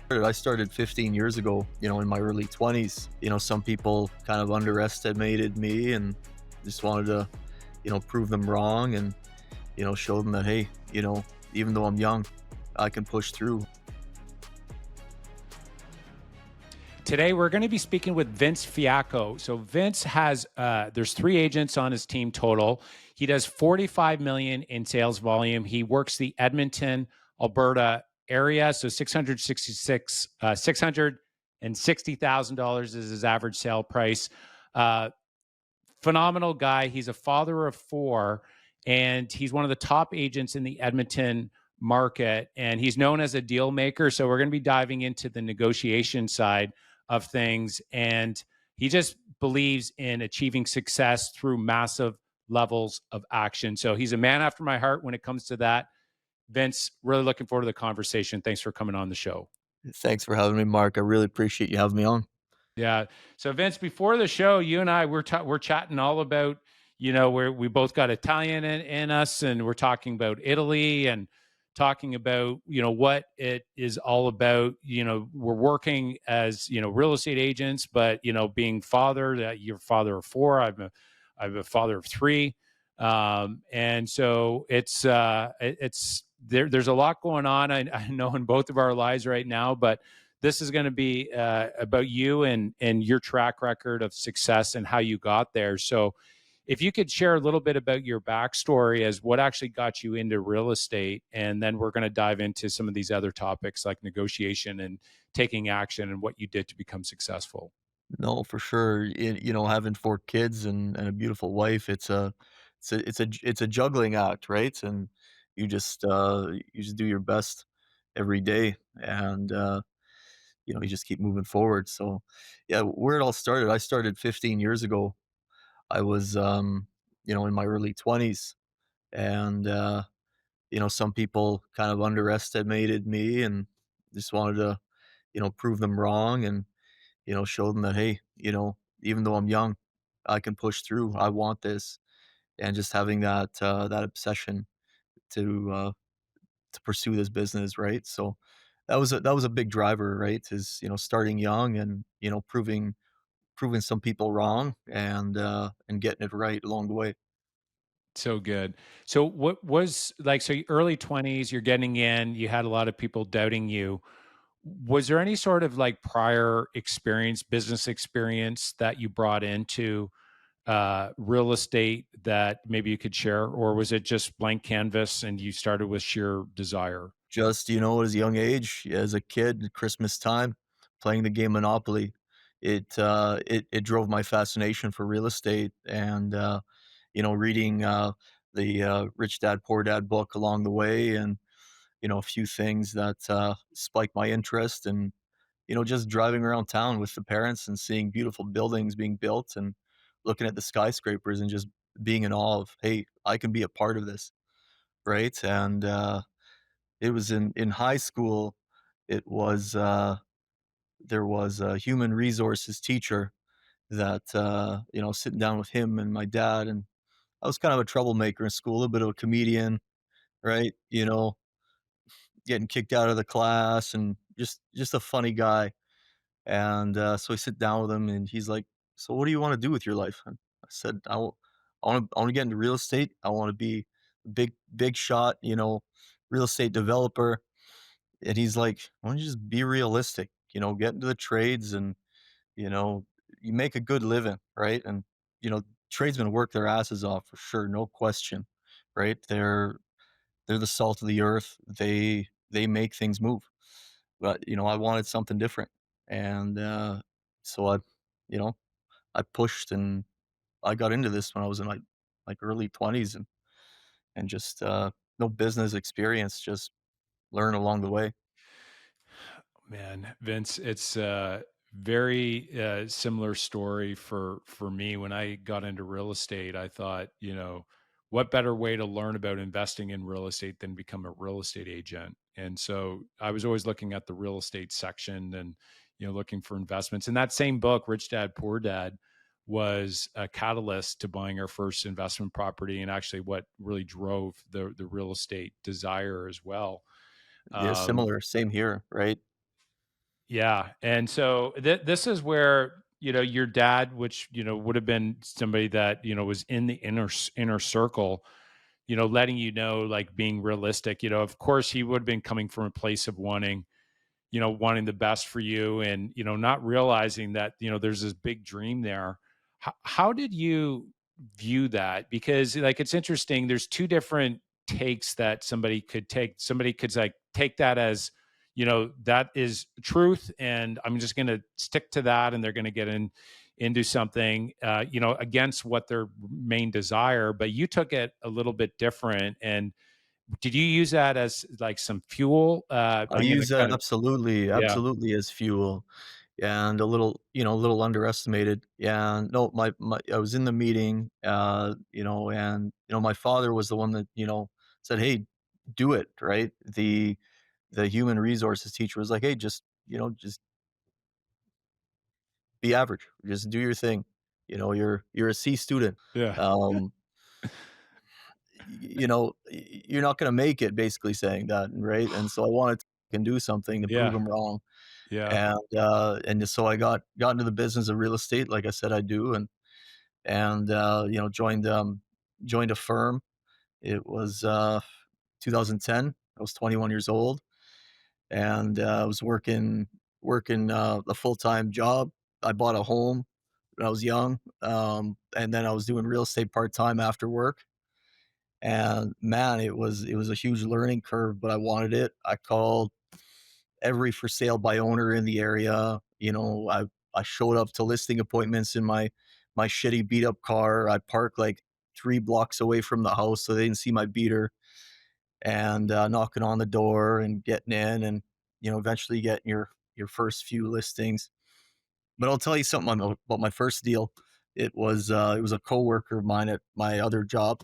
I started 15 years ago, in my early 20s. Some people kind of underestimated me and just wanted to, prove them wrong and, show them that, hey, even though I'm young, I can push through. Today, we're going to be speaking with Vince Fiacco. So Vince has there's 3 agents on his team total. He does 45 million in sales volume. He works the Edmonton, Alberta area. So 666 $660,000 is his average sale price. Uh, Phenomenal guy. He's a father of 4, and he's one of the top agents in the Edmonton market. And he's known as a deal maker. So we're going to be diving into the negotiation side of things. And he just believes in achieving success through massive levels of action. So he's a man after my heart when it comes to that. Vince, really looking forward to the conversation. Thanks for coming on the show. Thanks for having me, Mark. I really appreciate you having me on. Yeah. So Vince, before the show, you and I we're chatting all about, where we both got Italian in us, and we're talking about Italy and talking about, what it is all about. We're working as, real estate agents, but being father, that you're father of 4, I'm a father of 3. And so it's there's a lot going on. I know in both of our lives right now, but this is going to be about you and your track record of success and how you got there. So, if you could share a little bit about your backstory as what actually got you into real estate, and then we're going to dive into some of these other topics like negotiation and taking action and what you did to become successful. No, for sure. Having 4 kids and a beautiful wife, it's a juggling act, right? And you just do your best every day, and you just keep moving forward. So, yeah, where it all started, I started 15 years ago. I was, in my early 20s, and some people kind of underestimated me and just wanted to, prove them wrong and show them that, hey, even though I'm young, I can push through. I want this, and just having that obsession to uh, to pursue this business, right? So that was a big driver, right? Is starting young and proving some people wrong and getting it right along the way. So good. So what was like, so early 20s, you're getting in, you had a lot of people doubting you. Was there any sort of like prior experience, business experience that you brought into real estate that maybe you could share, or was it just blank canvas and you started with sheer desire? Just, at a young age, as a kid, Christmas time, playing the game Monopoly, it drove my fascination for real estate and, reading, the Rich Dad Poor Dad book along the way and, a few things that, spiked my interest and, just driving around town with the parents and seeing beautiful buildings being built and looking at the skyscrapers and just being in awe of, "Hey, I can be a part of this," right? And, it was in high school, it was, there was a human resources teacher that, sitting down with him and my dad, and I was kind of a troublemaker in school, a little bit of a comedian, right? Getting kicked out of the class and just a funny guy. And, so I sit down with him and he's like, "So what do you wanna do with your life?" And I said, I wanna get into real estate. I wanna be a big shot, real estate developer." And he's like, "Why don't you just be realistic? Get into the trades and, you know, you make a good living, right?" And, tradesmen work their asses off for sure, no question, right? They're the salt of the earth. They make things move. But, I wanted something different. And so you know, I pushed and I got into this when I was in like early 20s and just no business experience, just learn along the way. Man, Vince, it's a very similar story for me. When I got into real estate, I thought, what better way to learn about investing in real estate than become a real estate agent? And so I was always looking at the real estate section and, looking for investments. And that same book, Rich Dad Poor Dad, was a catalyst to buying our first investment property and actually what really drove the real estate desire as well. Yeah, Um, similar, same here, right? Yeah, and so this is where, your dad, which, would have been somebody that, was in the inner circle, letting you know, like, being realistic, of course, he would have been coming from a place of wanting the best for you, and, not realizing that, there's this big dream there. How did you view that? Because, like, it's interesting. There's two different takes that somebody could take. Somebody could, like, take that as, that is truth, and I'm just going to stick to that, and they're going to get into something, against what their main desire. But you took it a little bit different. And did you use that as, like, some fuel? I I'm going to use that kind of, absolutely, yeah. absolutely as fuel, and a little, a little underestimated. Yeah, no, my I was in the meeting, and my father was the one that, said, "Hey, do it," right? The human resources teacher was like, "Hey, just be average. Just do your thing. You're a C student. Yeah. Um, you're not gonna make it," basically saying that, right? And so I wanted to can do something to prove Yeah. him wrong. Yeah. And so I got into the business of real estate, like I said I do, joined a firm. It was 2010. I was 21 years old, and I was working a full time job. I bought a home when I was young, and then I was doing real estate part time after work. And man, it was a huge learning curve, but I wanted it. I called every for sale by owner in the area. I showed up to listing appointments in my shitty beat up car. I parked like 3 blocks away from the house so they didn't see my beater, and knocking on the door and getting in, and eventually getting your first few listings. But I'll tell you something about my first deal. It was a coworker of mine at my other job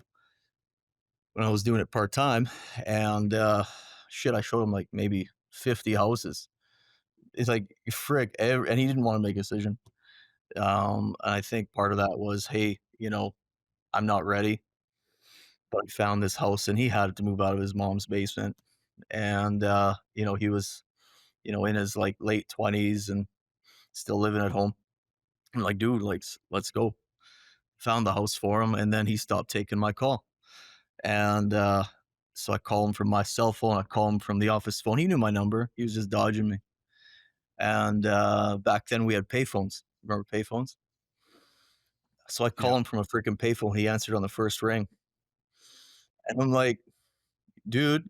when I was doing it part time, and shit, I showed him like maybe 50 houses. It's like, frick, and he didn't wanna make a decision. And I think part of that was, "Hey, I'm not ready," but I found this house, and he had to move out of his mom's basement, and, he was, in his, like, late 20s and still living at home. I'm like, "Dude, like, let's go." Found the house for him, and then he stopped taking my call, and, so I call him from my cell phone, I call him from the office phone. He knew my number, he was just dodging me, and, back then we had payphones. Remember payphones? So I Yeah. call him from a freaking payphone. He answered on the first ring. And I'm like, dude,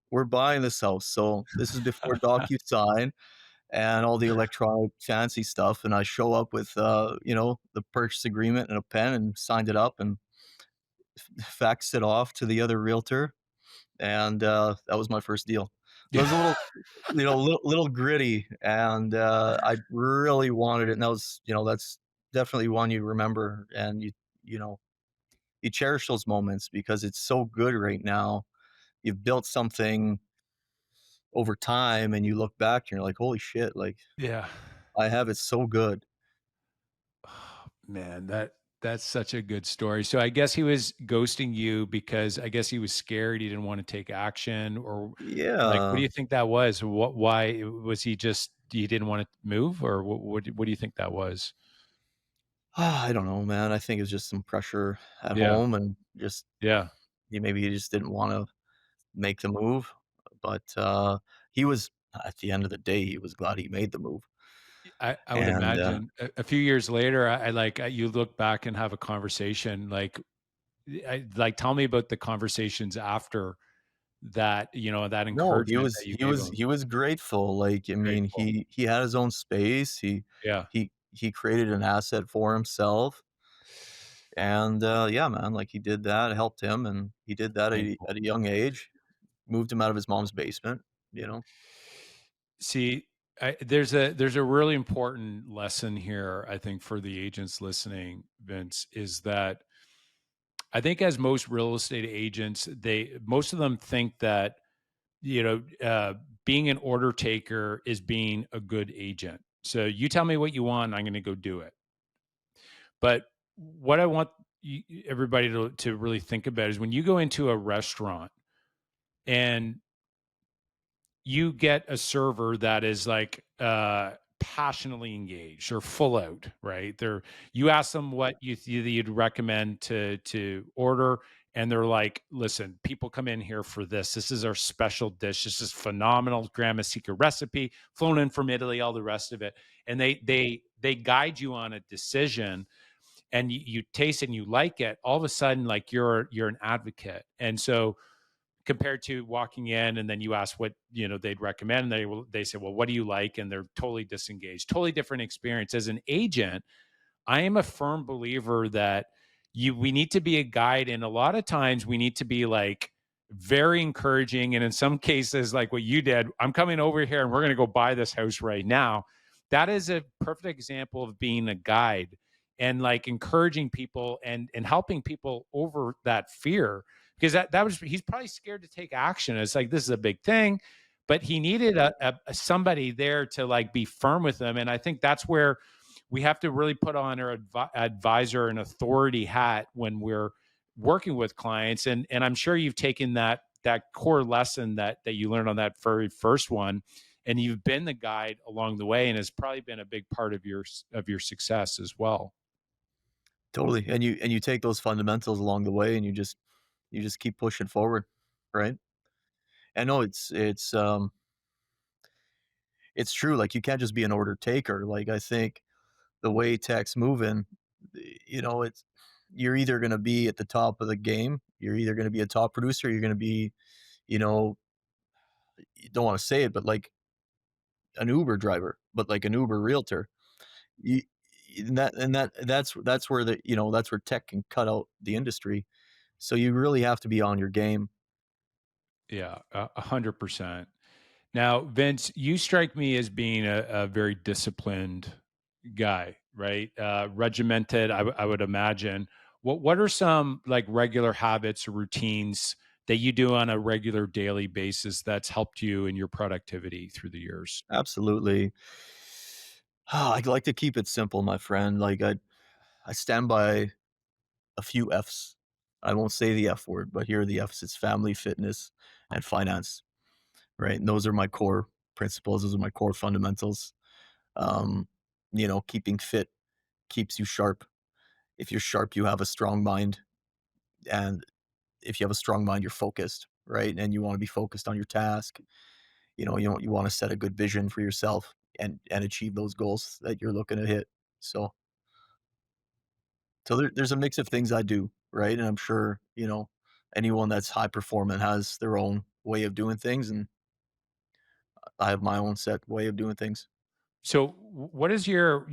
we're buying this house. So this is before DocuSign and all the electronic fancy stuff. And I show up with, the purchase agreement and a pen and signed it up and faxed it off to the other realtor. And that was my first deal. It was a little, little gritty, and I really wanted it. And that's definitely one you remember, and you know, you cherish those moments because it's so good right now. You've built something over time and you look back and you're like, holy shit, like Yeah. I have it so good. Oh, man, that's such a good story. So I guess he was ghosting you because I guess he was scared, he didn't want to take action, or, like, what do Yeah. you think that was? Why was he just, he didn't want to move, or what do you think that was? I don't know, man. I think it's just some pressure at Yeah. home and just Yeah. maybe he just didn't want to make the move. But he was at the end of the day, he was glad he made the move. I would And imagine a few years later, you look back and have a conversation, tell me about the conversations after that, that no, encouragement that you he gave was him. he was grateful. Like, I mean, Grateful. he had his own space. Yeah. He created an asset for himself. And, yeah, man, like, he did that, it helped him, and he did that Thankful. at a young age, moved him out of his mom's basement, you know? See, there's a really important lesson here, I think, for the agents listening, Vince, is that I think, as most real estate agents, most of them think that, you know uh, being an order taker is being a good agent. So you tell me what you want, I'm going to go do it. But what I want everybody to really think about is when you go into a restaurant and you get a server that is like passionately engaged or full out, right? They're you ask them what you'd recommend to order, and they're like, listen, people come in here for this. This is our special dish. This is phenomenal grandma secret recipe, flown in from Italy, all the rest of it. And they guide you on a decision, and you taste it and you like it. All of a sudden, like you're an advocate. And so compared to walking in and then you ask what they'd recommend, and they say, well, what do you like, and they're totally disengaged, totally different experience. As an agent, I am a firm believer that we need to be a guide, and a lot of times we need to be like very encouraging, and in some cases like what you did, I'm coming over here and we're going to go buy this house right now. That is a perfect example of being a guide and like encouraging people and helping people over that fear, because that was he's probably scared to take action. It's like this is a big thing, but he needed a somebody there to like be firm with him. And I think that's where we have to really put on our advisor and authority hat when we're working with clients. And I'm sure you've taken that core lesson that you learned on that very first one, and you've been the guide along the way, and has probably been a big part of your success as well. Totally, and you take those fundamentals along the way, and you just keep pushing forward, right? I know it's true, like, you can't just be an order taker. Like, I think the way tech's moving, it's you're either gonna be at the top of the game, you're either gonna be a top producer, you're gonna be, you know, you don't wanna say it, but like an Uber driver, but like an Uber realtor. You that's where that's where tech can cut out the industry. So you really have to be on your game. Yeah, 100%. Now, Vince, you strike me as being a very disciplined guy, right? Regimented, I would imagine. What are some like regular habits or routines that you do on a regular daily basis that's helped you in your productivity through the years? Absolutely. I like to keep it simple, my friend. Like I stand by a few F's. I won't say the F word, but here are the F's. It's family, fitness, and finance, right? And those are my core principles. Those are my core fundamentals. Um, keeping fit keeps you sharp. If you're sharp, you have a strong mind. And if you have a strong mind, you're focused, right? And you want to be focused on your task. You want to set a good vision for yourself and achieve those goals that you're looking to hit. So there's a mix of things I do, right? And I'm sure, anyone that's high performant has their own way of doing things, and I have my own set way of doing things. So, what is your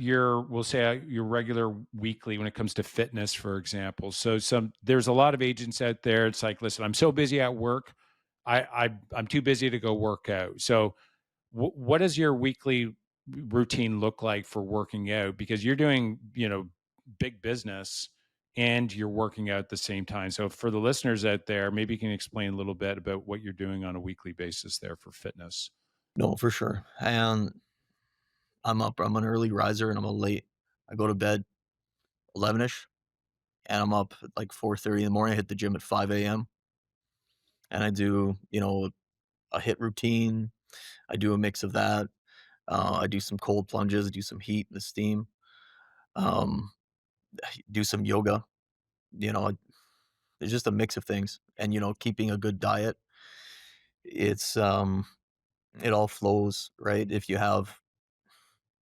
we'll say your regular weekly when it comes to fitness, for example? So, there's a lot of agents out there. It's like, listen, I'm so busy at work, I'm too busy to go work out. So, what does your weekly routine look like for working out? Because you're doing, big business and you're working out at the same time. So, for the listeners out there, maybe you can explain a little bit about what you're doing on a weekly basis there for fitness. No, for sure. And I'm an early riser and I'm a late. I go to bed 11ish and I'm up at like 4:30 in the morning. I hit the gym at 5 a.m. and I do, a hit routine. I do a mix of that. I do some cold plunges, I do some heat and the steam. Um, do some yoga. You know, it's just a mix of things, and keeping a good diet. It's it all flows right. If you have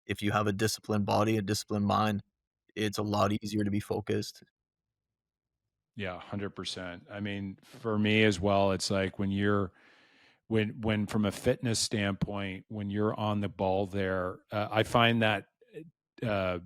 a disciplined body, a disciplined mind, it's a lot easier to be focused. Yeah, 100%. I mean, for me as well, it's like when from a fitness standpoint, when you're on the ball there, I find that uh,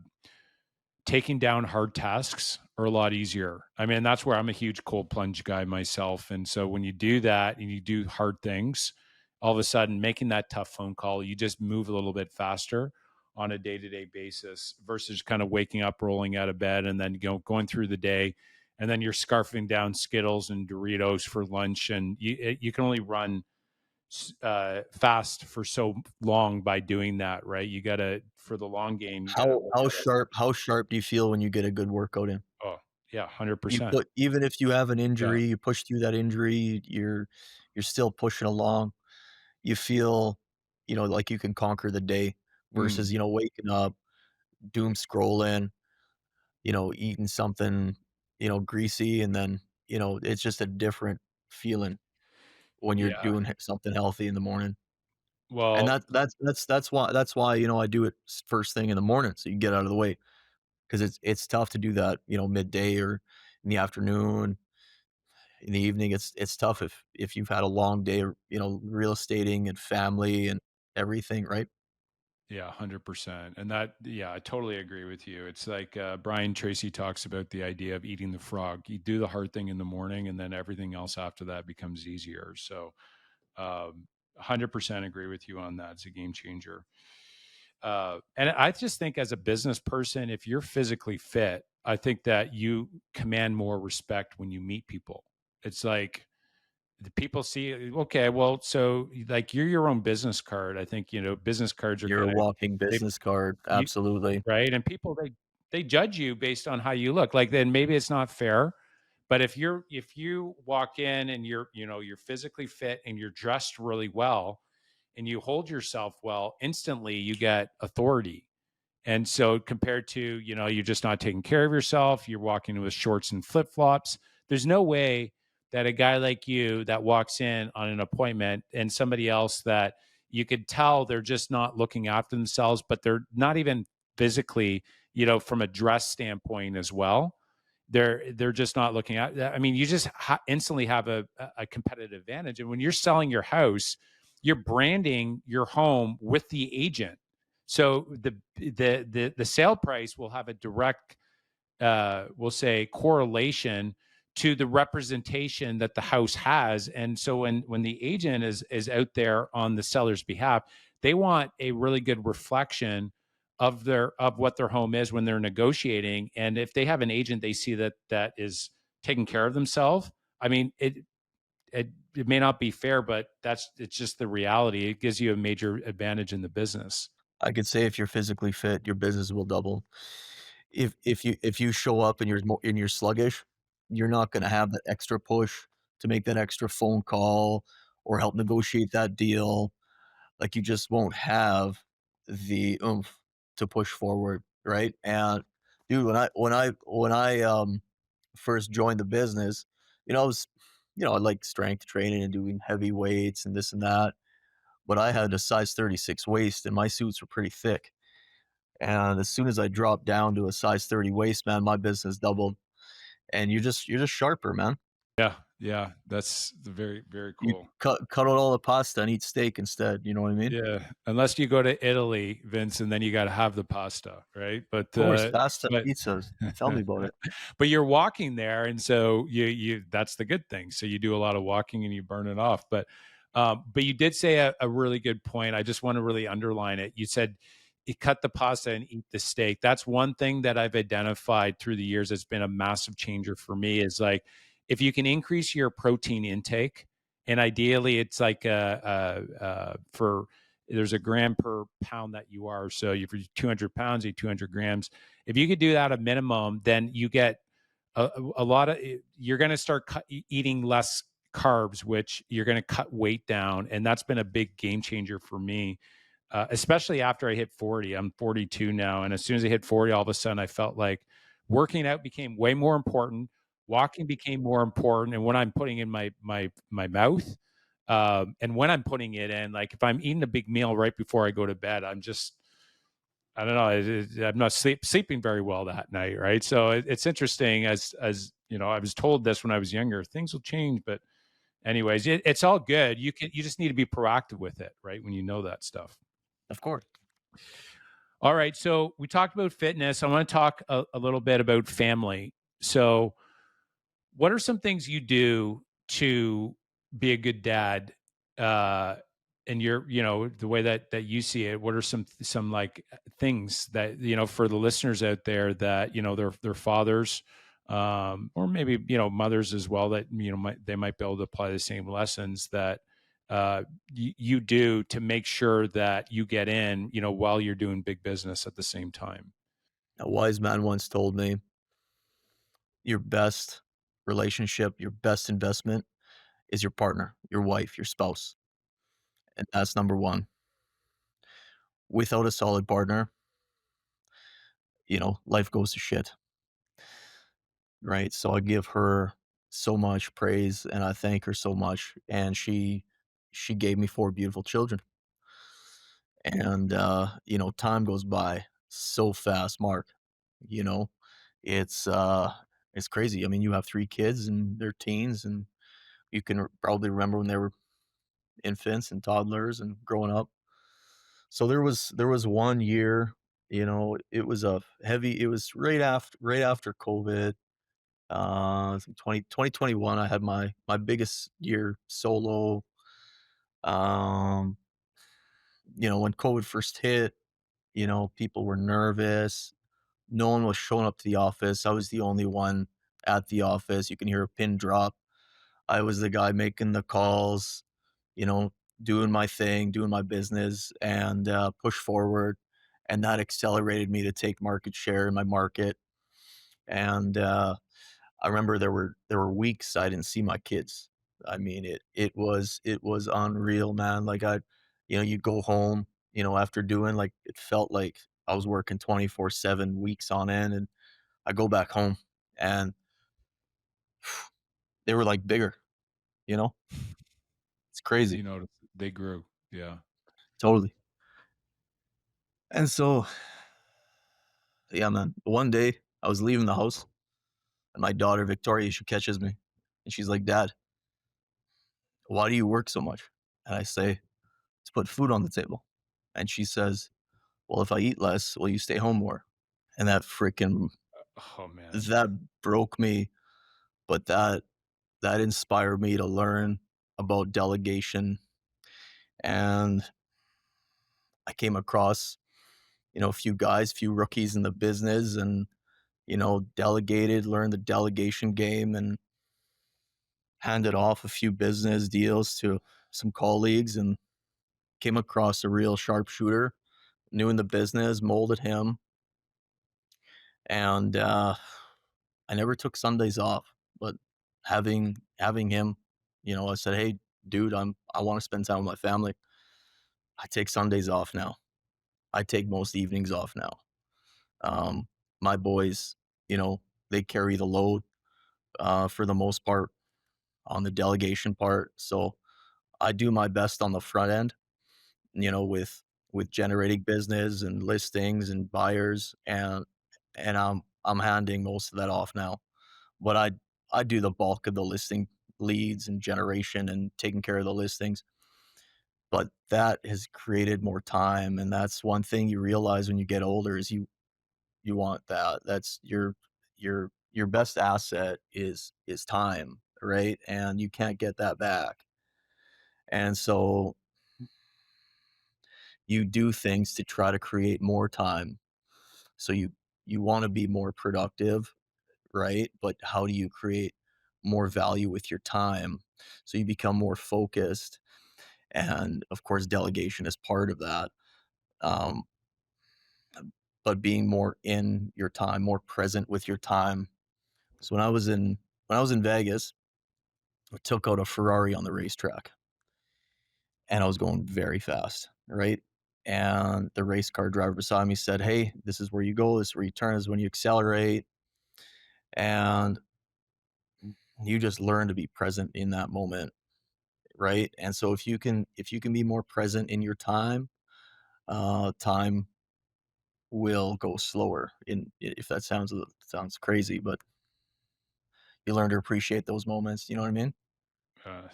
taking down hard tasks are a lot easier. I mean, that's where I'm a huge cold plunge guy myself. And so when you do that and you do hard things, all of a sudden making that tough phone call, you just move a little bit faster on a day-to-day basis versus kind of waking up, rolling out of bed, and then going through the day, and then you're scarfing down Skittles and Doritos for lunch, and you can only run fast for so long by doing that, right? You gotta for the long game, you gotta look at it. How sharp do you feel when you get a good workout in? Oh, yeah, hundred You percent. put Even if you have an Yeah, injury, you push through that injury, you're still pushing along. you feel, like you can conquer the day versus, Mm, waking up, doom scrolling, eating something, greasy, and then, it's just a different feeling when you're yeah. doing something healthy in the morning. And Well, that's why, I do it first thing in the morning so you get out of the way, 'cause it's tough to do that, midday or in the afternoon, in the evening. It's tough if you've had a long day, real estating and family and everything, right? yeah, 100%. And that, yeah, I totally agree with you. It's like Brian Tracy talks about the idea of eating the frog. You do the hard thing in the morning, and then everything else after that becomes easier. So, 100% agree with you on that. It's a game changer. And I just think as a business person, if you're physically fit, I think that you command more respect when you meet people. It's like the people see, okay, well, so like you're your own business card. I think, business cards are You're a kind of, walking they, business card, you, absolutely. right. And people, they judge you based on how you look. Like, then maybe it's not fair. But if you walk in and you're physically fit and you're dressed really well and you hold yourself well, instantly you get authority. And so compared to, you're just not taking care of yourself, you're walking with shorts and flip-flops. There's no way that a guy like you that walks in on an appointment and somebody else that you could tell they're just not looking after themselves, but they're not even physically, from a dress standpoint as well. They're just not looking at. I mean, you just instantly have a competitive advantage. And when you're selling your house, you're branding your home with the agent, so the sale price will have a direct, we'll say, correlation to the representation that the house has. And so when the agent is out there on the seller's behalf, they want a really good reflection of what their home is when they're negotiating. And if they have an agent they see that is taking care of themselves, I mean, it may not be fair, but it's just the reality. It gives you a major advantage in the business. I could say if you're physically fit, your business will double. If you show up and you're sluggish, you're not gonna have that extra push to make that extra phone call or help negotiate that deal. Like, you just won't have the oomph to push forward, right? And, dude, when I first joined the business, I was I like strength training and doing heavy weights and this and that, but I had a size 36 waist and my suits were pretty thick. And as soon as I dropped down to a size 30 waist, man, my business doubled. And you're just sharper, man. Yeah, yeah, that's very, very You cool. cut out all the pasta and eat steak instead, you know what I mean? Yeah, unless you go to Italy, Vince, and then you gotta have the pasta, right? Of course, pasta, But pizzas. Tell me about it. but you're walking there, and so you that's the good thing. So you do a lot of walking and you burn it off. But you did say a really good point. I just want to really underline it. You said you cut the pasta and eat the steak. That's one thing that I've identified through the years that's been a massive changer for me is like if you can increase your protein intake, and ideally it's like for there's a gram per pound that you are. So if you're 200 pounds, you eat 200 grams. If you could do that a minimum, then you get a lot of, you're going to start eating less carbs, which you're going to cut weight down. And that's been a big game changer for me, especially after I hit 40. I'm 42 now. And as soon as I hit 40, all of a sudden I felt like working out became way more important. Walking became more important. And when I'm putting in my mouth, and when I'm putting it in, like if I'm eating a big meal right before I go to bed, I don't know, I'm not sleeping very well that night, right? So it's interesting. As you know, I was told this when I was younger. Things will change, but anyways, it's all good. You just need to be proactive with it, right? When you know that stuff. Of course. All right. So we talked about fitness. I want to talk a little bit about family. So what are some things you do to be a good dad? And the way that you see it, what are some like things that, for the listeners out there that, their fathers, or maybe, mothers as well that, they might be able to apply the same lessons that, you do to make sure that you get in, while you're doing big business at the same time. A wise man once told me, "Your best relationship, your best investment is your partner, your wife, your spouse." and that's number 1. Without a solid partner, life goes to shit, right? So I give her so much praise and I thank her so much, and she gave me 4 beautiful children, and, time goes by so fast, Mark, you know? It's, uh, it's crazy. I mean, you have 3 kids and they're teens, and you can probably remember when they were infants and toddlers and growing up. So there was 1 year, it was right after COVID, 2021, I had my biggest year solo. Um, when COVID first hit, people were nervous. No one was showing up to the office. I was the only one at the office. You can hear a pin drop. I was the guy making the calls, you know, doing my thing, doing my business, and push forward. And that accelerated me to take market share in my market. And I remember there were weeks I didn't see my kids. I mean, it was unreal, man. Like you go home, after doing like it felt like I was working 24/7 weeks on end, and I go back home and they were like bigger, you know? It's crazy. You know, they grew. Yeah. Totally. And so, yeah, man. One day I was leaving the house and my daughter Victoria, she catches me and she's like, "Dad, why do you work so much?" And I say, "To put food on the table." And she says, "Well, if I eat less, will you stay home more?" And Oh man. that broke me, but that inspired me to learn about delegation. And I came across, a few guys, few rookies in the business, and, delegated, learned the delegation game, and handed off a few business deals to some colleagues, and came across a real sharpshooter, new in the business, molded him. And I never took Sundays off, but having him, I said, "Hey, dude, I want to spend time with my family. I take Sundays off now. I take most evenings off now. Um, my boys, you know, they carry the load for the most part on the delegation part. So I do my best on the front end, with generating business and listings and buyers, and I'm handing most of that off now. But I do the bulk of the listing leads and generation and taking care of the listings. But that has created more time, and that's one thing you realize when you get older is you want that. That's your best asset is time, right? And you can't get that back. And so you do things to try to create more time. So you want to be more productive, right? But how do you create more value with your time? So you become more focused. And of course, delegation is part of that. Um, but being more in your time, more present with your time. So when I was in Vegas, I took out a Ferrari on the racetrack and I was going very fast, right? And the race car driver beside me said, "Hey, this is where you go. This is where you turn. This is when you accelerate." And you just learn to be present in that moment, right? And so if you can be more present in your time, time will go slower. If that sounds crazy, but you learn to appreciate those moments. You know what I mean? Uh,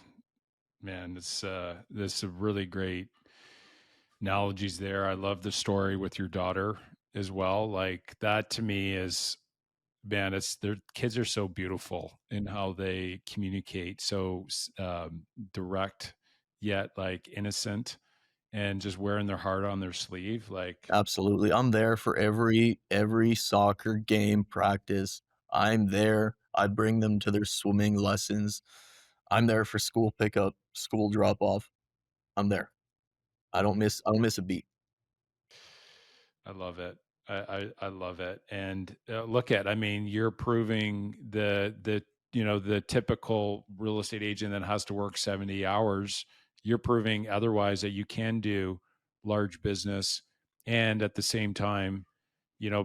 Man, this is a really great analogies there. I love the story with your daughter as well. Like that to me is, man, it's their kids are so beautiful in how they communicate, so direct yet like innocent, and just wearing their heart on their sleeve. Like, Absolutely. I'm there for every soccer game practice. I'm there. I bring them to their swimming lessons. I'm there for school pickup, school drop off. I'm there. I don't miss a beat. I love it. I love it. And look at, I mean, you're proving the the typical real estate agent that has to work 70 hours you're proving otherwise that you can do large business and at the same time,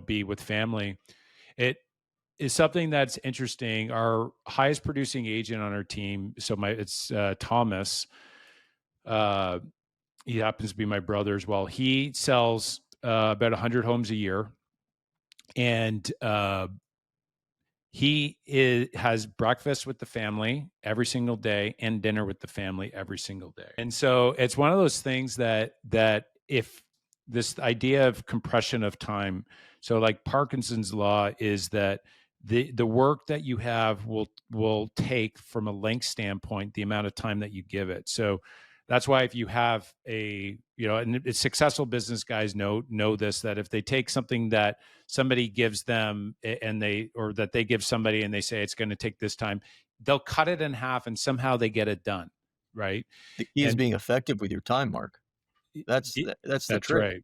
be with family. It is something that's interesting. Our highest producing agent on our team, so my it's Thomas. Uh, he happens to be my brother as well. He sells about 100 homes a year, and has breakfast with the family every single day and dinner with the family every single day. And so it's one of those things that if this idea of compression of time, so like Parkinson's law is that the work that you have will take from a length standpoint the amount of time that you give it. So that's why if you have and successful business guys know this, that if they take something that somebody gives them and that they give somebody and they say it's going to take this time, they'll cut it in half and somehow they get it done, right? The key is And being effective with your time, Mark. That's the that's trick. right.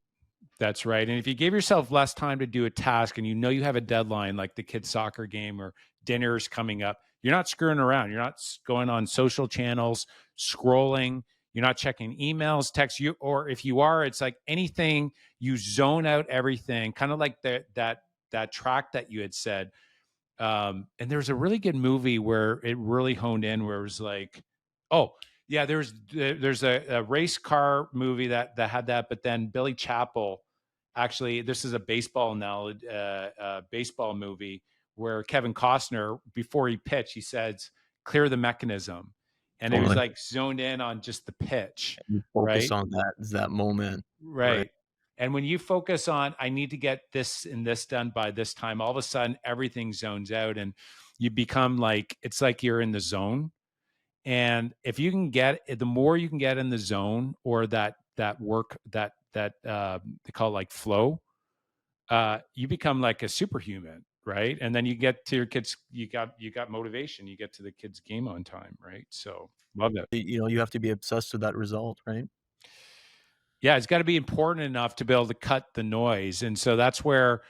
That's right. And if you give yourself less time to do a task and you have a deadline, like the kid's soccer game or dinner's coming up, you're not screwing around. You're not going on social channels, scrolling. You're not checking emails, texts. Or if you are, it's like anything, you zone out everything, kind of like that track that you had said. And there's a really good movie where it really honed in, where it was like, oh yeah, there's a race car movie that had that, but then Billy Chappell, actually, this is a baseball movie where Kevin Costner, before he pitched, he says, "Clear the mechanism," and it was Totally. like zoned in on just the pitch, You focus right? on that moment, right? Right. And when you focus on, I need to get this and this done by this time, all of a sudden everything zones out and you become like, it's like you're in the zone. And if you can the more you can get in the zone, or that work, that they call it like flow, you become like a superhuman, right? And then you get to your kids, you got motivation, you get to the kids' game on time, right? So love it. You have to be obsessed with that result, right? Yeah, it's got to be important enough to be able to cut the noise. And so that's where,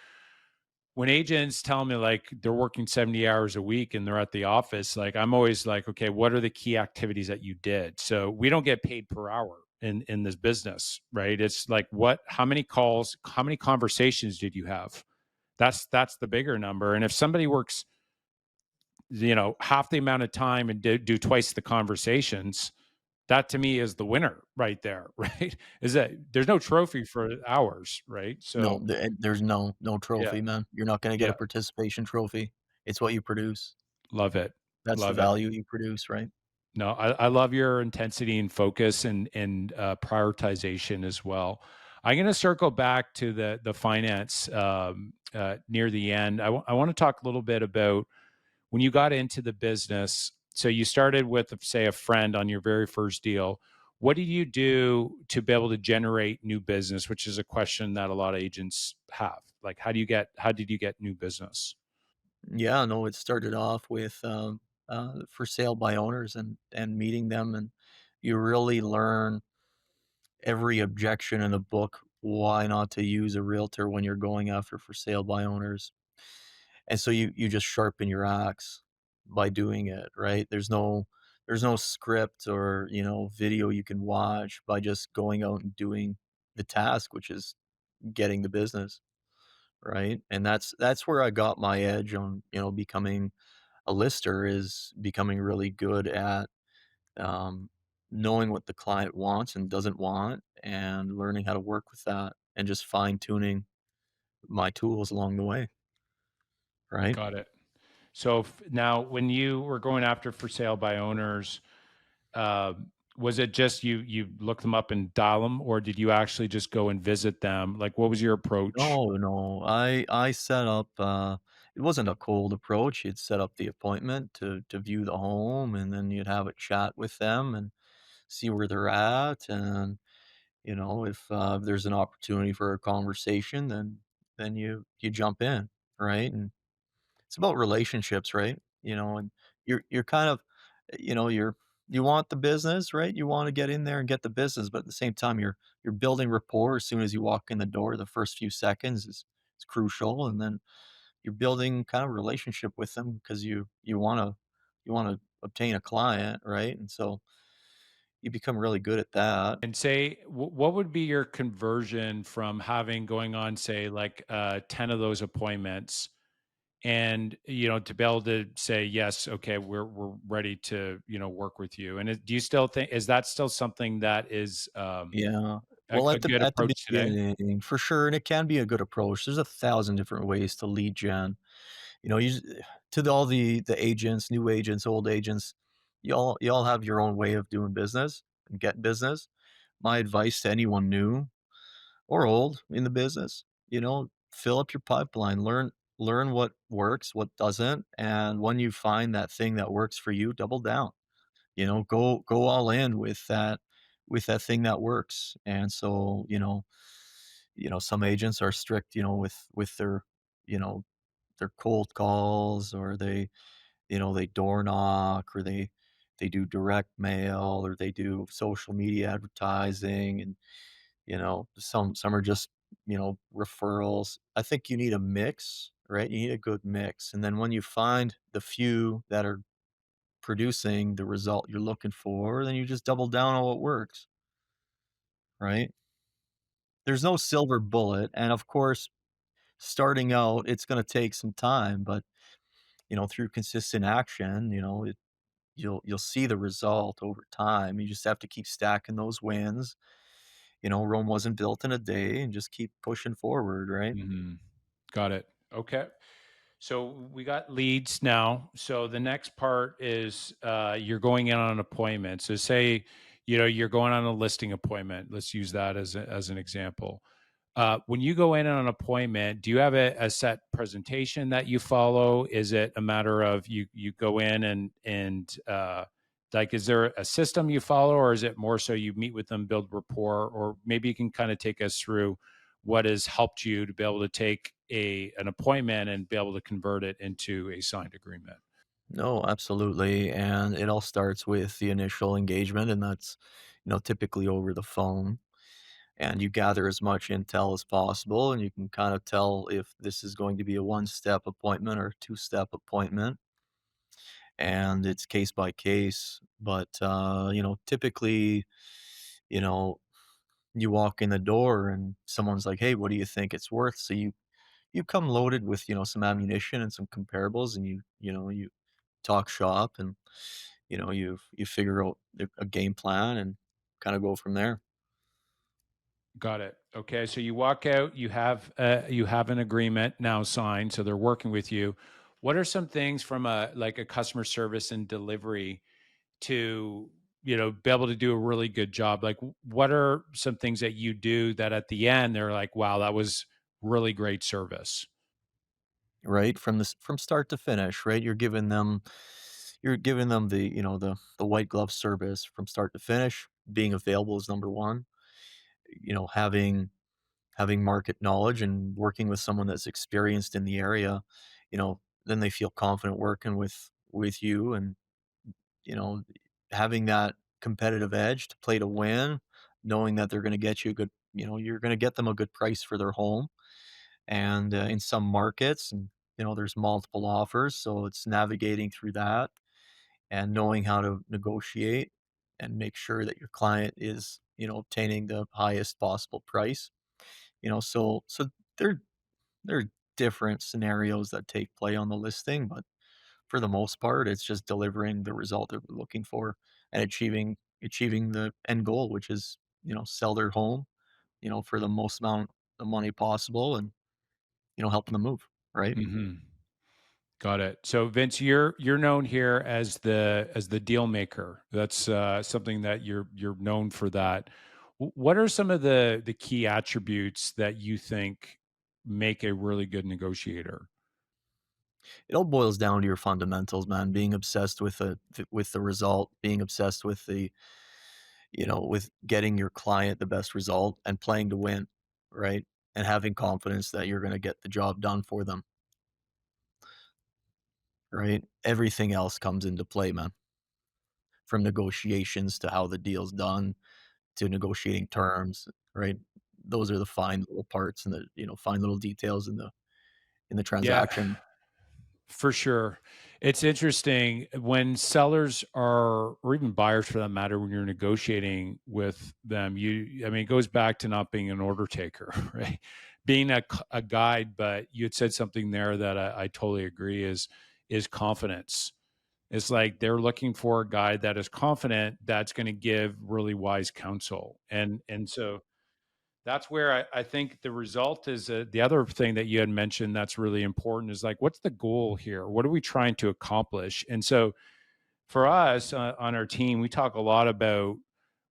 when agents tell me like they're working 70 hours a week and they're at the office, like I'm always like, okay, what are the key activities that you did? So we don't get paid per hour in this business, right? It's like, how many calls, how many conversations did you have? That's the bigger number. And if somebody works, half the amount of time and do twice the conversations, that to me is the winner right there, right? Is that there's no trophy for hours, right? No, So there's no yeah, trophy, man. You're not gonna get a yeah, participation trophy. It's what you produce. love it, That's the love it. value you produce, right? No, I love your intensity and focus and prioritization as well. I'm going to circle back to the finance near the end. I want to talk a little bit about when you got into the business. So you started with, say, a friend on your very first deal. What did you do to be able to generate new business? Which is a question that a lot of agents have. Like, how did you get new business? Yeah, no, it started off with, for sale by owners and meeting them, and you really learn every objection in the book, why not to use a realtor when you're going after for sale by owners. And so you just sharpen your axe by doing it, right? There's no script or, video you can watch by just going out and doing the task, which is getting the business, right? And that's where I got my edge on, becoming a lister, is becoming really good at um, knowing what the client wants and doesn't want, and learning how to work with that, and just fine tuning my tools along the way, right? Got it. So now, when you were going after for sale by owners, uh, was it just you look them up and dial them, or did you actually just go and visit them? Like, what was your approach? No, no. I set up, it wasn't a cold approach. You'd set up the appointment to view the home, and then you'd have a chat with them and see where they're at, and, if there's an opportunity for a conversation, then you jump in, right? And it's about relationships, right? And you're kind of, you want the business, right? You wanna get in there and get the business, but at the same time, you're building rapport as soon as you walk in the door. The first few seconds is crucial, and then you're building kind of relationship with them because you wanna obtain a client, right? And so, you become really good at that. And say, what would be your conversion from having going on, say, like 10 of those appointments, and to be able to say yes, okay, we're ready to work with you. And do you still think, is that still something that is Yeah. a, Well, a good at the approach today? beginning, for sure, and it can be a good approach. There's 1,000 different ways to lead gen. You know, you all the agents, new agents, old agents, you all have your own way of doing business and getting business. My advice to anyone new or old in the business, fill up your pipeline, learn what works, what doesn't, and when you find that thing that works for you, double down. Go all in with that thing that works. And so, some agents are strict, with their, you know, their cold calls, or they door knock, or they do direct mail, or they do social media advertising, and some are just, referrals. I think you need a mix, right? You need a good mix. And then when you find the few that are producing the result you're looking for, then you just double down on what works, right? There's no silver bullet. And of course, starting out, it's going to take some time, but through consistent action, you'll see the result over time. You just have to keep stacking those wins. Rome wasn't built in a day, and just keep pushing forward, right? Hmm. Got it. Okay. So we got leads now. So the next part is you're going in on an appointment. So say, you're going on a listing appointment. Let's use that as an example. When you go in on an appointment, do you have a set presentation that you follow? Is it a matter of you go in and like, is there a system you follow, or is it more so you meet with them, build rapport, or maybe you can kind of take us through what has helped you to be able to take an appointment and be able to convert it into a signed agreement? No, absolutely. And it all starts with the initial engagement, and that's, typically over the phone. And you gather as much intel as possible, and you can kind of tell if this is going to be a one-step appointment or a two-step appointment. And it's case by case. But typically, you know, you walk in the door and someone's like, "Hey, what do you think it's worth?" So you come loaded with, some ammunition and some comparables, and you talk shop, and you figure out a game plan and kind of go from there. Got it. Okay, so you walk out, you have an agreement now signed, so they're working with you. What are some things from a customer service and delivery to be able to do a really good job? Like, what are some things that you do that at the end they're like, wow, that was really great service? Right? From start to finish, right? You're giving them the white glove service from start to finish. Being available is number one. Having market knowledge and working with someone that's experienced in the area, then they feel confident working with you, and you know, having that competitive edge to play to win, knowing that they're going to get you a good, you're going to get them a good price for their home. And in some markets, and there's multiple offers, so it's navigating through that and knowing how to negotiate and make sure that your client is, obtaining the highest possible price. So there are different scenarios that take play on the listing, but for the most part, it's just delivering the result that we're looking for and achieving the end goal, which is, sell their home, for the most amount of money possible, and, helping them move, right? Hmm. Got it. So Vince, you're known here as the deal maker. That's something that you're known for. That. What are some of the key attributes that you think make a really good negotiator? It all boils down to your fundamentals, man. Being obsessed with the result, being obsessed with getting your client the best result and playing to win, right? And having confidence that you're going to get the job done for them, right? Everything else comes into play, man. From negotiations to how the deal's done to negotiating terms, right? Those are the fine little parts and the fine little details in the Yeah, transaction. For sure. It's interesting when sellers are, or even buyers for that matter, when you're negotiating with them, I mean, it goes back to not being an order taker, right? Being a guide, but you had said something there that I totally agree is confidence. It's like they're looking for a guide that is confident that's going to give really wise counsel. And so that's where I think the result is the other thing that you had mentioned that's really important is like, what's the goal here? What are we trying to accomplish? And so for us on our team, we talk a lot about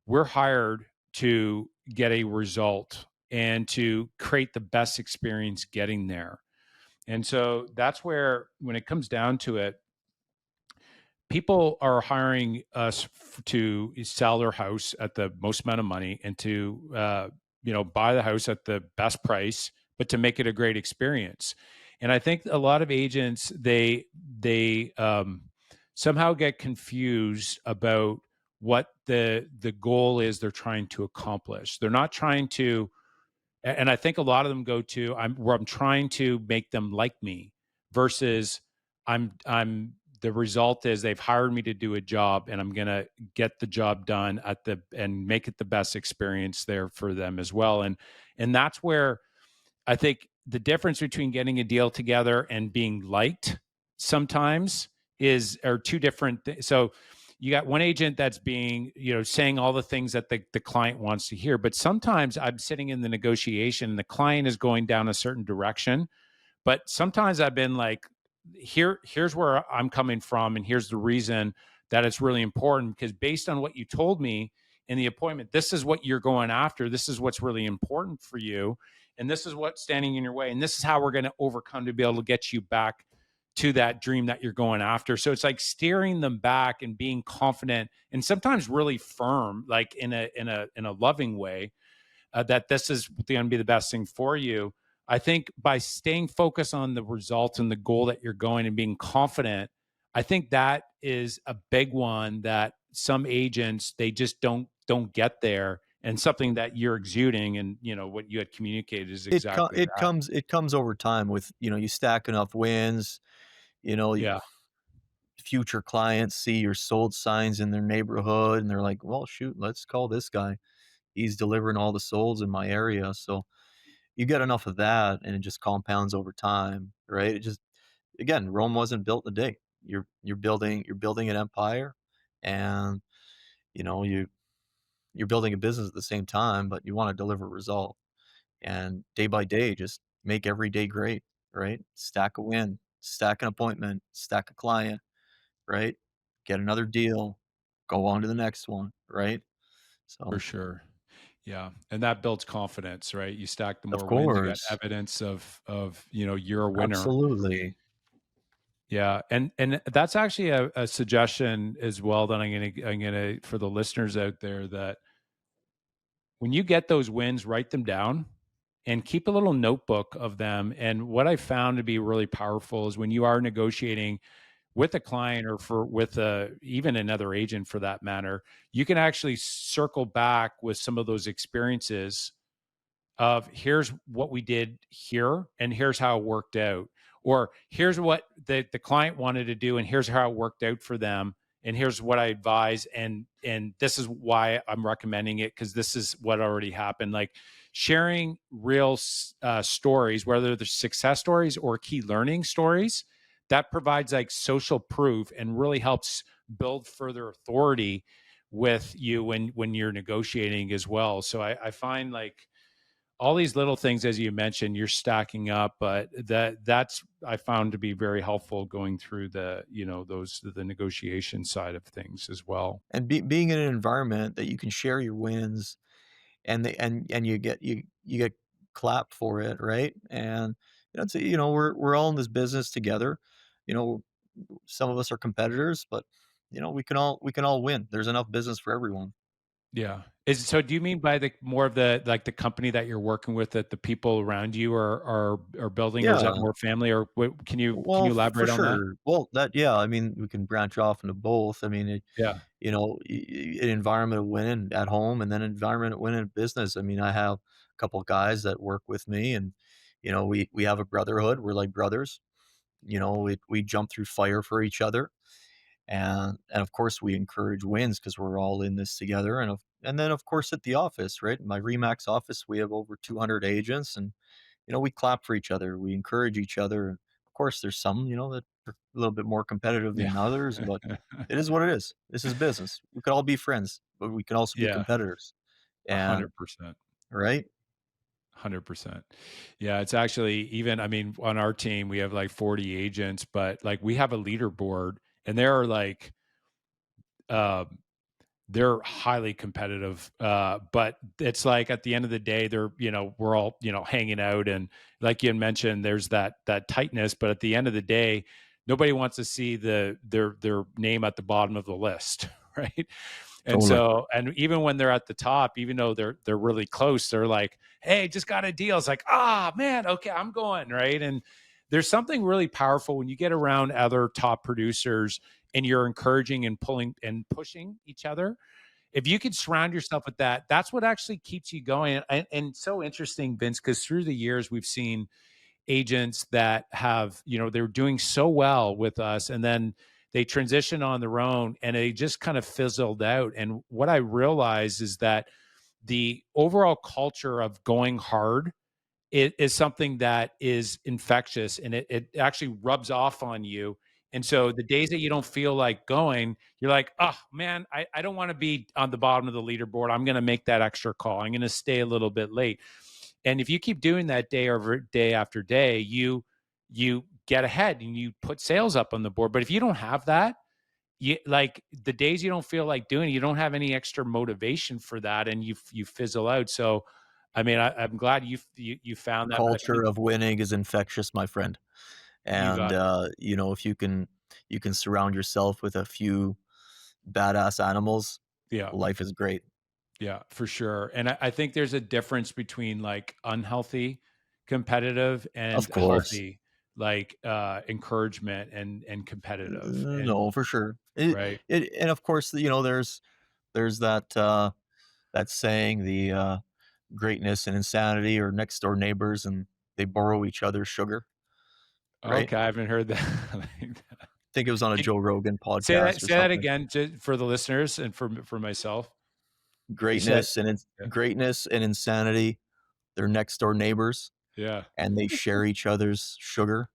we're hired to get a result and to create the best experience getting there. And so that's where, when it comes down to it, people are hiring us to sell their house at the most amount of money and to buy the house at the best price, but to make it a great experience. And I think a lot of agents, they somehow get confused about what the goal is they're trying to accomplish. They're not trying to, and I think a lot of them go to, I'm trying to make them like me, versus I'm the result is they've hired me to do a job and I'm going to get the job done at the and make it the best experience there for them as well. And that's where I think the difference between getting a deal together and being liked sometimes is are two different so you got one agent that's being, saying all the things that the client wants to hear, but sometimes I'm sitting in the negotiation and the client is going down a certain direction, but sometimes I've been like, here's where I'm coming from, and here's the reason that it's really important, because based on what you told me in the appointment, this is what you're going after. This is what's really important for you. And this is what's standing in your way. And this is how we're going to overcome to be able to get you back to that dream that you're going after. So it's like steering them back and being confident and sometimes really firm, like in a loving way, that this is going to be the best thing for you. I think by staying focused on the result and the goal that you're going and being confident, I think that is a big one that some agents, they just don't get there, and something that you're exuding and what you had communicated is exactly that. It comes over time with, you stack enough wins, you know, Yeah, future clients see your sold signs in their neighborhood and they're like, "Well, shoot, let's call this guy. He's delivering all the solds in my area." So, you get enough of that and it just compounds over time, right? It just again, Rome wasn't built in a day. You're building an empire, and, you know, you're building a business at the same time, but you wanna deliver result. And day by day, just make every day great, right? Stack a win, stack an appointment, stack a client, right? Get another deal, go on to the next one, right? for So, sure. Yeah, and that builds confidence, right? You stack the of more wins, you got course, evidence of you're a winner. absolutely. Yeah, and that's actually a suggestion as well that I'm gonna for the listeners out there, that when you get those wins, write them down and keep a little notebook of them. And what I found to be really powerful is when you are negotiating with a client, or for with even another agent for that matter, you can actually circle back with some of those experiences of, here's what we did here and here's how it worked out, or here's what the client wanted to do and here's how it worked out for them, and here's what I advise, and this is why I'm recommending it, because this is what already happened. Like sharing real stories, whether they're success stories or key learning stories, that provides like social proof and really helps build further authority with you when you're negotiating as well. So I find like all these little things, as you mentioned, you're stacking up, but that's I found to be very helpful going through the negotiation side of things as well. And being in an environment that you can share your wins and you get clapped for it, right? And, we're all in this business together. You know, some of us are competitors, but, we can all win. There's enough business for everyone. Yeah. Is so do you mean by the more of the like the company that you're working with, that the people around you are building, or is that Yeah. more family, or what, can Well, you for elaborate on that? sure. Well, yeah, I mean, we can branch off into both. I mean, Yeah. an environment of winning at home and then an environment of winning in business. I mean, I have a couple of guys that work with me and, we have a brotherhood. We're like brothers, we jump through fire for each other, and of course we encourage wins because we're all in this together. And then of course at the office, right? In my Remax office, we have over 200 agents, and we clap for each other, we encourage each other. Of course, there's some that are a little bit more competitive Yeah. than others, but it is what it is. This is business. We could all be friends, but we can also be Yeah. competitors. And 100%. right, 100%. Yeah, it's actually even, I mean, on our team, we have like 40 agents, but like we have a leaderboard and there are like, um, they're highly competitive. But it's like at the end of the day, we're all, hanging out. And like you had mentioned, there's that tightness, but at the end of the day, nobody wants to see their name at the bottom of the list. Right. And totally. so, and even when they're at the top, even though they're really close, they're like, "Hey, just got a deal." It's like, "Ah, man, okay, I'm going." Right. And there's something really powerful when you get around other top producers and you're encouraging and pulling and pushing each other. If you could surround yourself with that, that's what actually keeps you going. And so interesting, Vince, because through the years we've seen agents that have, they're doing so well with us and then they transition on their own and they just kind of fizzled out. And what I realized is that the overall culture of going hard is something that is infectious and it actually rubs off on you. And so the days that you don't feel like going, you're like, oh man, I don't want to be on the bottom of the leaderboard. I'm going to make that extra call. I'm going to stay a little bit late. And if you keep doing that day over day after day, you get ahead and you put sales up on the board. But if you don't have that, you like the days you don't feel like doing it, you don't have any extra motivation for that, and you fizzle out. So, I mean, I'm glad you found that, but I Culture think of winning is infectious, my friend. you And got it. if you can surround yourself with a few badass animals, Yeah, life is great. yeah, for sure. And I think there's a difference between like unhealthy competitive Of and course. healthy like encouragement and competitive and No, for sure. right. And of course, there's that saying, the greatness and insanity are next door neighbors, and they borrow each other's sugar, right? Okay, I haven't heard that. I think it was on a Can Joe Rogan say that podcast or say that something. again just for the listeners and for myself. You said yeah, Greatness and insanity, they're next door neighbors, yeah, and they share each other's sugar.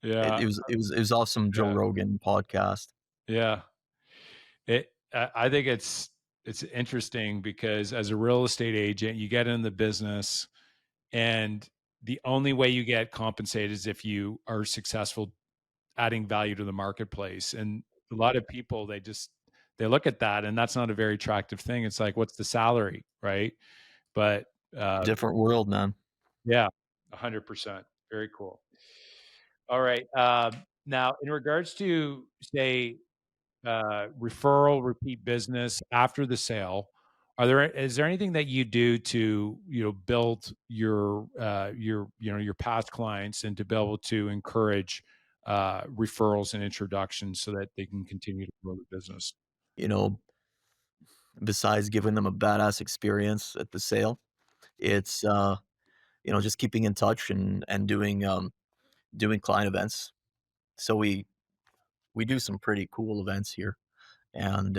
It yeah, it was it was it was awesome Joe yeah, Rogan podcast. yeah. I think it's interesting because as a real estate agent, you get in the business, and the only way you get compensated is if you are successful adding value to the marketplace. And a lot of people they look at that, and that's not a very attractive thing. It's like, what's the salary, right? But uh, Different world, man. yeah, 100%. Very cool. All right. Now, in regards to say referral, repeat business after the sale, is there anything that you do to build your past clients and to be able to encourage referrals and introductions so that they can continue to grow the business? You know, besides giving them a badass experience at the sale, it's, just keeping in touch and doing client events. So we do some pretty cool events here, and,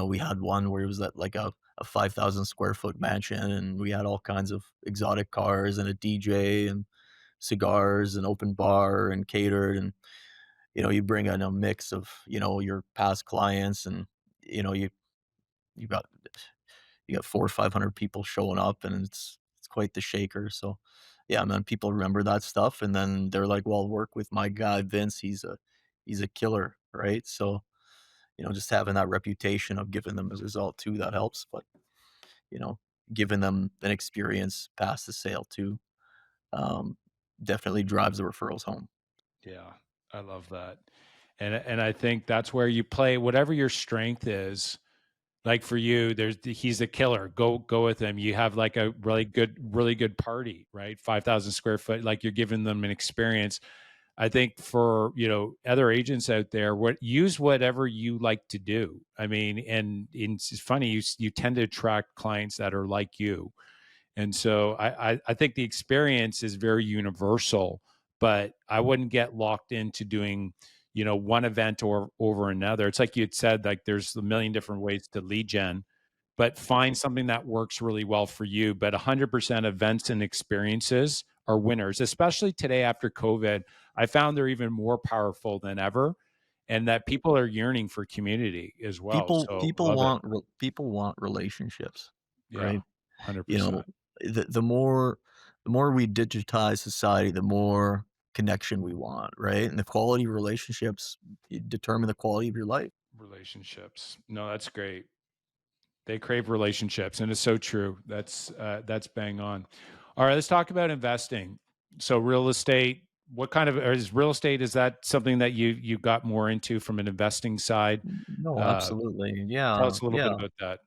we had one where it was at, like, a 5,000 square foot mansion, and we had all kinds of exotic cars and a DJ and cigars and open bar and catered, and, you bring in a mix of, your past clients, and, you know, you you got you got 400 or 500 people showing up, and it's quite the shaker. So yeah, man, people remember that stuff, and then they're like, well, work with my guy Vince, he's a killer, right? So just having that reputation of giving them a result too, that helps. But you know giving them an experience past the sale too, um, definitely drives the referrals home. Yeah, I love that, and I think that's where you play whatever your strength is. Like for you, he's a killer. Go with him. You have like a really good party, right? 5,000 square foot. Like you're giving them an experience. I think for other agents out there, use whatever you like to do. I mean, and it's funny you tend to attract clients that are like you, and so I think the experience is very universal. but I wouldn't get locked into doing, one event or over another. It's like you had said, like there's a million different ways to lead gen, but find something that works really well for you. But 100% events and experiences are winners, especially today after COVID. I found they're even more powerful than ever, and that people are yearning for community as well. People So people love it. want re people want relationships, Yeah, right? You 100%. know, the more we digitize society, the more connection we want, right? And the quality of relationships determine the quality of your life. Relationships. No, that's great. They crave relationships, and it's so true. That's bang on. All right, let's talk about investing. So real estate, what kind of or is real estate, is that something that you got more into from an investing side? No, Uh, absolutely. Tell Yeah, us a little bit yeah. about that.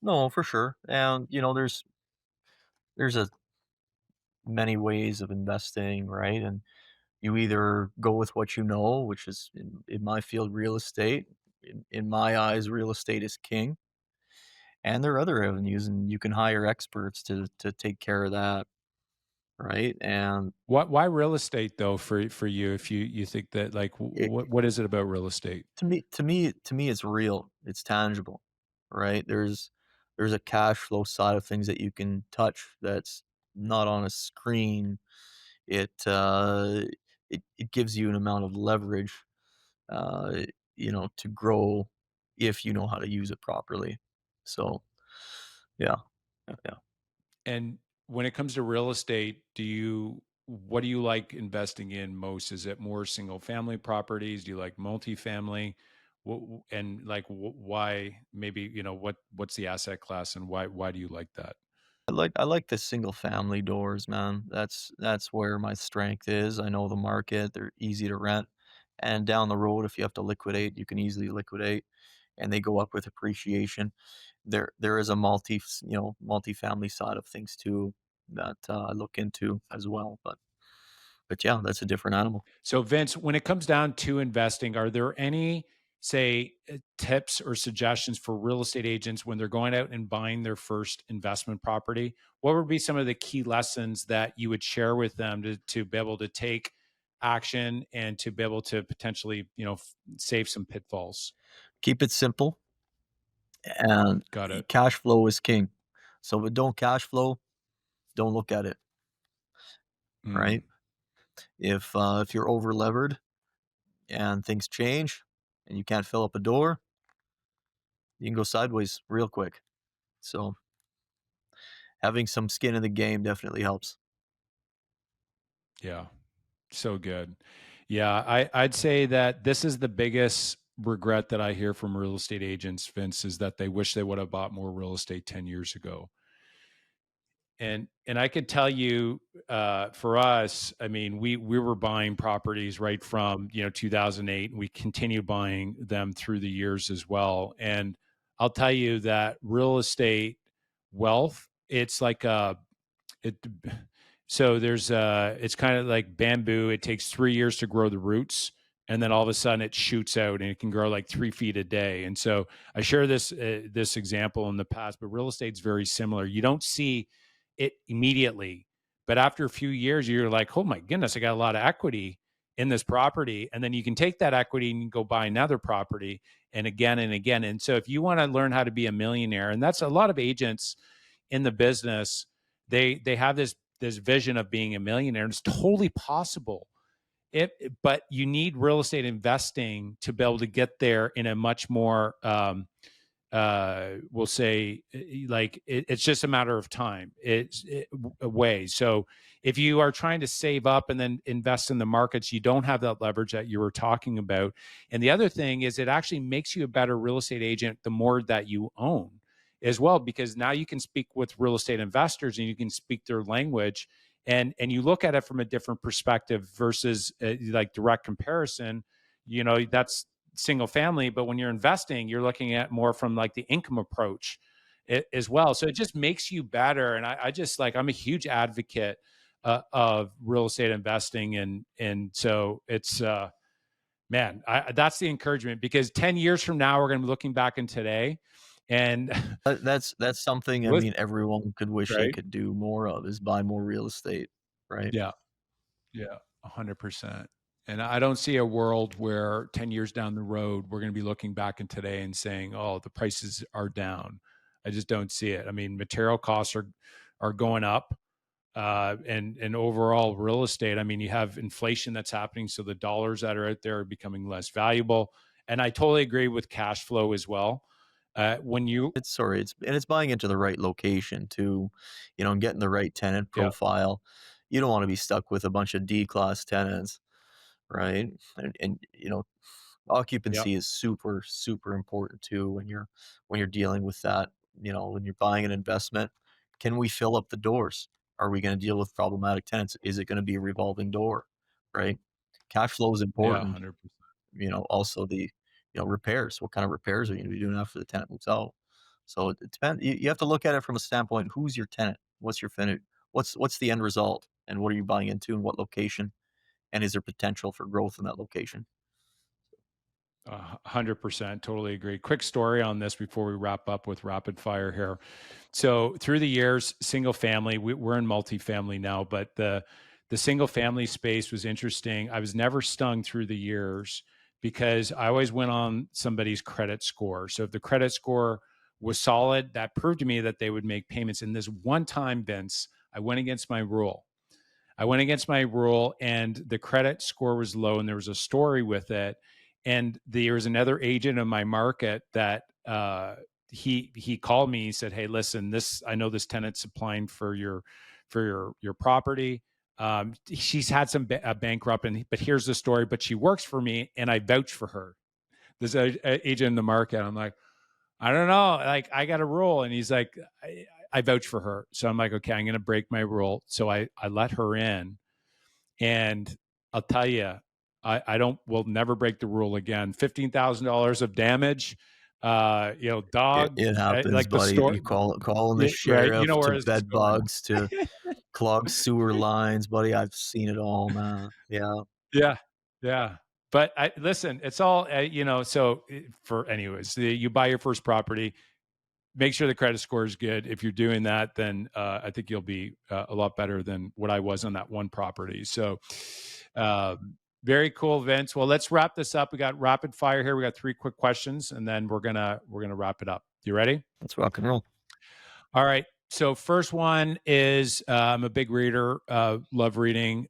No, for sure. And, there's a many ways of investing, right? And you either go with what you know, which is in my field, real estate. In my eyes, real estate is king. And there are other avenues, and you can hire experts to take care of that, right? And Why real estate though for you? If you think that, like, it, what is it about real estate? to me, it's real. It's tangible, right? There's a cash flow side of things that you can touch that's not on a screen. It it gives you an amount of leverage, uh, to grow if you know how to use it properly. So yeah, yeah, yeah. And when it comes to real estate, what do you like investing in most? Is it more single family properties? Do you like multifamily? And like why, maybe, what's the asset class, and why do you like that? I like the single family doors, man. That's where my strength is. I know the market. They're easy to rent. And down the road, if you have to liquidate, you can easily liquidate and they go up with appreciation. There is a multifamily side of things too that I look into as well. But yeah, that's a different animal. So, Vince, when it comes down to investing, are there any, say, tips or suggestions for real estate agents when they're going out and buying their first investment property? What would be some of the key lessons that you would share with them to be able to take action and to be able to potentially, save some pitfalls? Keep it simple and Got it. cash flow is king. So if it don't cash flow, don't look at it, Mm, right? If you're over levered and things change and you can't fill up a door, you can go sideways real quick. So having some skin in the game definitely helps. yeah. So good. Yeah, I'd say that this is the biggest regret that I hear from real estate agents, Vince, is that they wish they would have bought more real estate 10 years ago. And I could tell you, for us, I mean, we were buying properties right from 2008, and we continued buying them through the years as well. And I'll tell you that real estate wealth, it's like it so there's it's kind of like bamboo. It takes 3 years to grow the roots, and then all of a sudden it shoots out and it can grow like 3 feet a day. And so I share this example in the past, but real estate's very similar. You don't see it immediately, but after a few years you're like, oh my goodness, I got a lot of equity in this property. And then you can take that equity and go buy another property, and again and again. And so if you want to learn how to be a millionaire, and that's a lot of agents in the business, they have this vision of being a millionaire, and it's totally possible. But you need real estate investing to be able to get there in a much more we'll say, like it's just a matter of time. A way. So if you are trying to save up and then invest in the markets, you don't have that leverage that you were talking about. And the other thing is, it actually makes you a better real estate agent the more that you own as well, because now you can speak with real estate investors and you can speak their language, and you look at it from a different perspective versus like direct comparison. That's single family, but when you're investing, you're looking at more from like the income approach as well. So it just makes you better. And I just, like, I'm a huge advocate of real estate investing, and so it's man, that's the encouragement, because 10 years from now we're going to be looking back in today, and That's something, I with mean, everyone could wish they right, could do more of is buy more real estate, right? yeah, yeah. 100%. And I don't see a world where 10 years down the road, we're going to be looking back in today and saying, oh, the prices are down. I just don't see it. I mean, material costs are going up. And overall real estate, I mean, you have inflation that's happening. So the dollars that are out there are becoming less valuable. And I totally agree with cash flow as well. When you, It's sorry, it's buying into the right location too, and getting the right tenant yeah, profile. You don't wanna be stuck with a bunch of D-class tenants, right? And yeah, occupancy is super, super important too when you're dealing with that, when you're buying an investment. Can we fill up the doors? Are we gonna deal with problematic tenants? Is it gonna be a revolving door, right? Cash flow is yeah, important. 100%. Also repairs. What kind of repairs are you gonna be doing after the tenant moves out? So it depends. You have to look at it from a standpoint, who's your tenant? What's your fin what's the end result? And what are you buying into and what location? And is there potential for growth in that location? 100%. Totally agree. Quick story on this before we wrap up with rapid fire here. So through the years, single family, we're in multifamily now, but the single family space was interesting. I was never stung through the years because I always went on somebody's credit score. So if the credit score was solid, that proved to me that they would make payments. And this one time, Vince, I went against my rule. I went against my rule and the credit score was low and there was a story with it. And there was another agent in my market that he called me. He said, "Hey, listen, this I know this tenant's applying for your property. She's had some bankrupt, but here's the story. But she works for me, and I vouch for her. This agent in the market. I'm like, I don't know. Like, I got a rule. And he's like, I vouch for her. So I'm like, okay, I'm going to break my rule. So I let her in. And I'll tell you, will never break the rule again. $15,000 of damage, It dog, it happens, like the buddy. store. You calling the Yeah, right. You sheriff know to where this is bed going. bugs to clogged sewer lines, buddy. I've seen it all, man. Yeah. Yeah. Yeah. But listen, it's all, so for anyways, you buy your first property, make sure the credit score is good. If you're doing that, then I think you'll be a lot better than what I was on that one property. So, very cool, Vince. Well, let's wrap this up. We got rapid fire here. We got 3 quick questions, and then we're gonna wrap it up. You ready? Let's rock and roll. All right. So, first one is I'm a big reader. Love reading.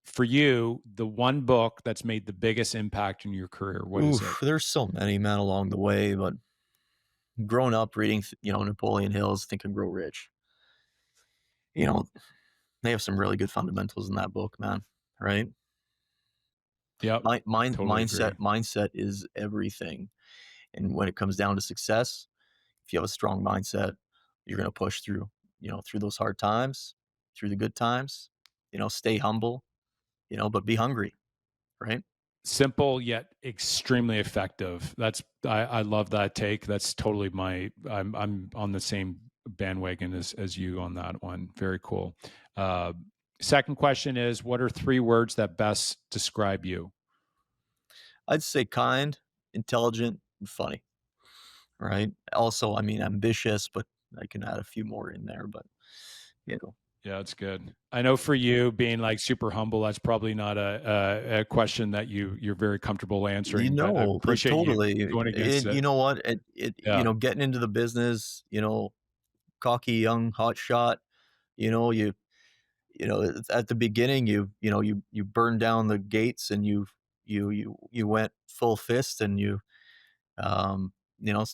For you, the one book that's made the biggest impact in your career. What is it? Oof, there's so many, man, along the way, but growing up reading, Napoleon Hill's Think and Grow Rich, you know, they have some really good fundamentals in that book, man, right? Yep. Totally agree. Mindset is everything. And when it comes down to success, if you have a strong mindset, you're going to push through, through those hard times, through the good times, stay humble, but be hungry, right? Simple yet extremely effective. I love that take. That's totally I'm on the same bandwagon as you on that one. Very cool. Uh, Second question is, what are 3 words that best describe you? I'd say kind, intelligent, and funny, right? Also, I mean, ambitious, but I can add a few more in there, but you know, Yeah, that's good. I know for you being like super humble, that's probably not a question that you're very comfortable answering, but I but appreciate you totally. going against it. You know what? Yeah. Getting into the business, cocky, young, hot shot, you know, you, at the beginning, you burned down the gates and you went full fist and um, you know,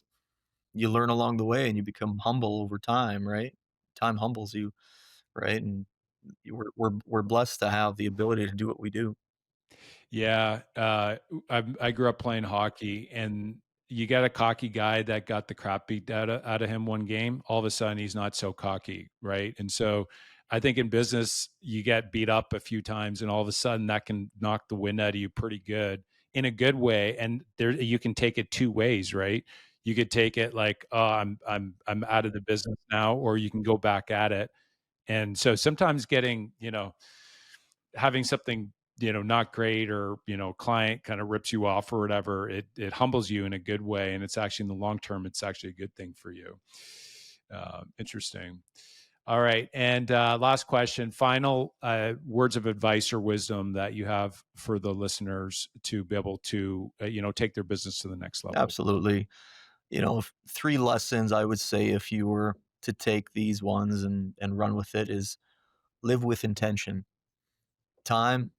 you learn along the way and you become humble over time, right? Time humbles you, right? And we're blessed to have the ability to do what we do. Yeah, I grew up playing hockey, and you got a cocky guy that got the crap beat out of him one game. All of a sudden, he's not so cocky, right? And so, I think in business, you get beat up a few times, and all of a sudden, that can knock the wind out of you pretty good in a good way. And there, you can take it 2 ways, right? You could take it like, "Oh, I'm out of the business now," or you can go back at it. And so, sometimes having something not great, or client kind of rips you off or whatever, it humbles you in a good way, and it's actually in the long term it's actually a good thing for you. Interesting. All right. And last question, final words of advice or wisdom that you have for the listeners to be able to, take their business to the next level. Absolutely. Three lessons I would say if you were to take these ones and run with it is live with intention. Time,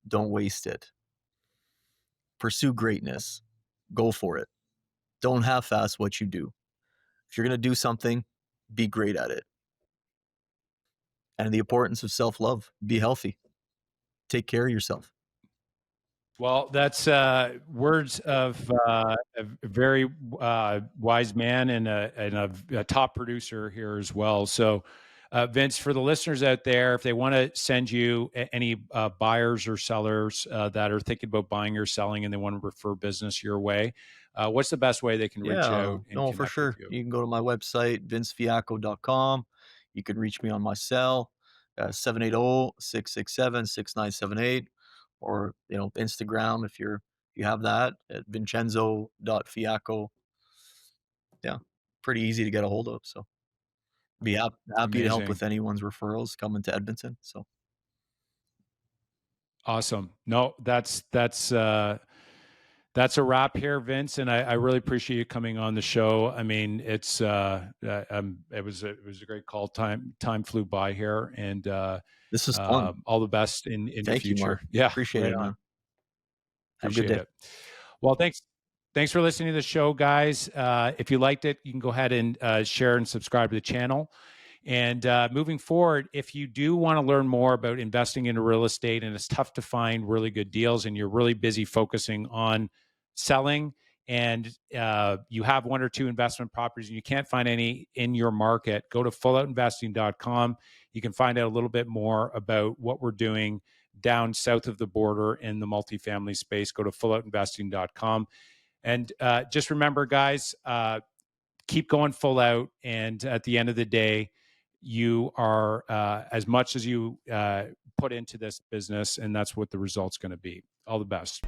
don't waste it. Pursue greatness. Go for it. Don't half-ass what you do. If you're going to do something, be great at it. And the importance of self-love. Be healthy. Take care of yourself. Well, that's words of a very wise man and a top producer here as well. So, Vince, for the listeners out there, if they want to send you any buyers or sellers that are thinking about buying or selling and they want to refer business your way, what's the best way they can reach Yeah, out and no, for connect with sure. you? You can go to my website, vincefiacco.com. You can reach me on my cell, 780-667-6978, or, Instagram if you have that at vincenzo.fiacco. Yeah, pretty easy to get a hold of. So be happy to help Amazing. with anyone's referrals coming to Edmonton. So Awesome. No, that's a wrap here, Vince, and I really appreciate you coming on the show. I mean, it was a great call. Time flew by here, and this is fun. all the best in your Thank you, future. Mark. Yeah, Appreciate right it, on. man. Have a good Appreciate day. it. Well, thanks for listening to the show, guys. If you liked it, you can go ahead and share and subscribe to the channel. And moving forward, if you do want to learn more about investing into real estate and it's tough to find really good deals and you're really busy focusing on selling and you have one or two investment properties and you can't find any in your market, go to fulloutinvesting.com. You can find out a little bit more about what we're doing down south of the border in the multifamily space. Go to fulloutinvesting.com. And just remember, guys, keep going full out. And at the end of the day, you are as much as you put into this business, and that's what the result's going to be. All the best.